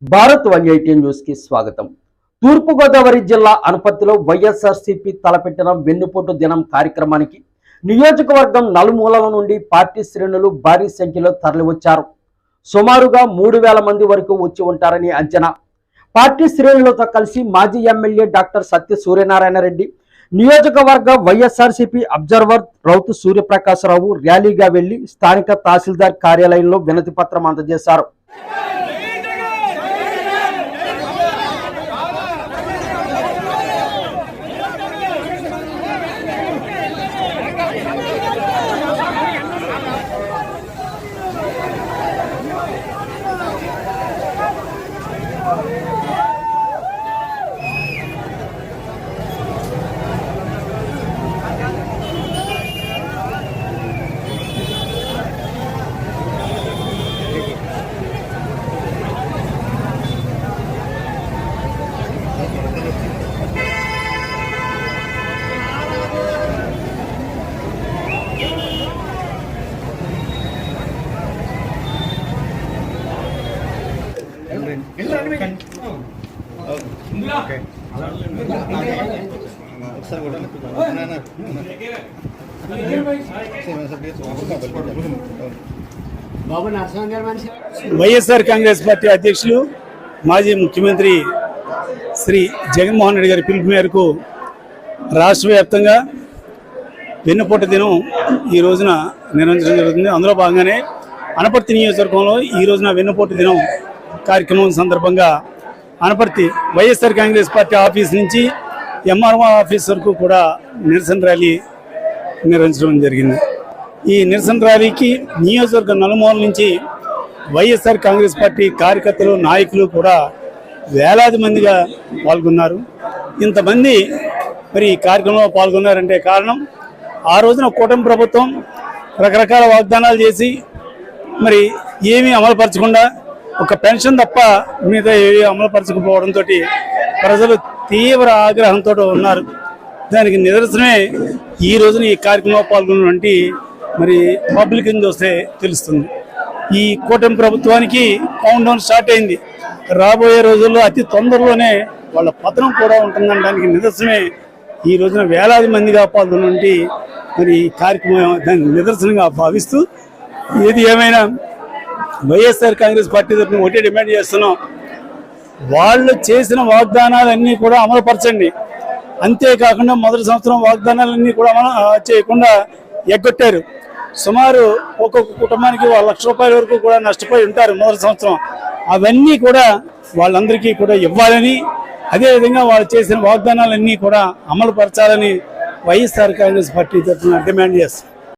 Bharat 180 news కి స్వాగతం. తూర్పుగోదావరి జిల్లా అనపర్తిలో వైఎస్ఆర్సీపీ తలపెట్టిన వెన్నుపోటు దినం కార్యక్రమానికి నియోజకవర్గం నలుమూలల నుండి పార్టీ శ్రేణులు భారీ సంఖ్యలో తరలివచ్చారు. సుమారుగా 3000 మంది వరకు వచ్చి ఉంటారని అంచనా. పార్టీ శ్రేణులతో కలిసి మాజీ ఎమ్మెల్యే డాక్టర్ సత్య సూర్యనారాయణ రెడ్డి, నియోజకవర్గ వైఎస్ఆర్సీపీ అబ్జర్వర్ రౌతు సూర్యప్రకాశరావు ర్యాలీగా వెళ్లి స్థానిక తహసీల్దార్ కార్యాలయంలో వినతి పత్రం అందజేశారు. వైఎస్ఆర్ కాంగ్రెస్ పార్టీ అధ్యక్షులు మాజీ ముఖ్యమంత్రి శ్రీ జగన్మోహన్ రెడ్డి గారి పిలుపు మేరకు రాష్ట్ర వ్యాప్తంగా వెన్నుపోటు దినం ఈ రోజున నిర్వహించడం జరుగుతుంది. అందులో భాగంగానే అనపర్తి నియోజకవర్గంలో ఈ రోజున వెన్నుపోటు దినం కార్యక్రమం సందర్భంగా అనపర్తి వైఎస్ఆర్ కాంగ్రెస్ పార్టీ ఆఫీస్ నుంచి ఎంఆర్ఓ ఆఫీస్ వరకు కూడా నిరసన ర్యాలీ నిర్వహించడం జరిగింది. ఈ నిరసన ర్యాలీకి నియోజకవర్గ నలుమూలల నుంచి వైఎస్ఆర్ కాంగ్రెస్ పార్టీ కార్యకర్తలు, నాయకులు కూడా వేలాది మందిగా పాల్గొన్నారు. ఇంతమంది మరి ఈ కార్యక్రమంలో పాల్గొన్నారంటే కారణం, ఆ రోజున కూటమి ప్రభుత్వం రకరకాల వాగ్దానాలు చేసి మరి ఏమీ అమలుపరచకుండా ఒక పెన్షన్ తప్ప మీద ఏమీ అమలుపరచకపోవడంతో ప్రజలు తీవ్ర ఆగ్రహంతో ఉన్నారు. దానికి నిదర్శనమే ఈ రోజున ఈ కార్యక్రమంలో పాల్గొన్నటువంటి మరి పబ్లిక్ చూస్తే తెలుస్తుంది. ఈ కూటమి ప్రభుత్వానికి కౌంట్ డౌన్ స్టార్ట్ అయింది. రాబోయే రోజుల్లో అతి తొందరలోనే వాళ్ళ పతనం కూడా ఉంటుందనడానికి నిదర్శనమే ఈ రోజున వేలాది మందిగా పాల్గొన్నటువంటి మరి ఈ కార్యక్రమం దాన్ని నిదర్శనంగా భావిస్తూ, ఏది ఏమైనా వైఎస్ఆర్ కాంగ్రెస్ పార్టీ తరఫున ఒకటే డిమాండ్ చేస్తున్నాం, వాళ్ళు చేసిన వాగ్దానాలన్నీ కూడా అమలుపరచండి. అంతేకాకుండా మొదటి సంవత్సరం వాగ్దానాలన్నీ కూడా అమలు చేయకుండా ఎగ్గొట్టారు. సుమారు ఒక్కొక్క కుటుంబానికి 1 లక్ష రూపాయల వరకు కూడా నష్టపోయి ఉంటారు మొదటి సంవత్సరం. అవన్నీ కూడా వాళ్ళందరికీ కూడా ఇవ్వాలని, అదేవిధంగా వాళ్ళు చేసిన వాగ్దానాలన్నీ కూడా అమలు పరచాలని వైఎస్ఆర్ కాంగ్రెస్ పార్టీ తరఫున డిమాండ్ చేస్తారు.